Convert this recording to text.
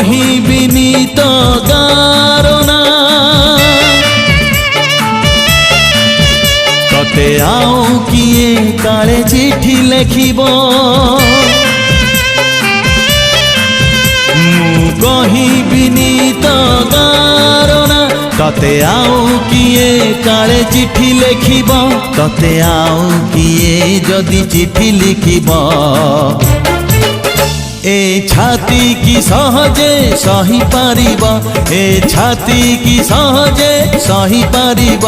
কহিবিনি তো গারনা ততে আও কিয়ে কালে চিঠি লেখিব মু কহিবিনি তো গারনা ততে আও কিয়ে কালে চিঠি লেখিব ততে আও কিয়ে যদি চিঠি লিখিব এ ছাতি কি সহজে সহি পারিব এ ছাতি কি সহজে সহি পারিব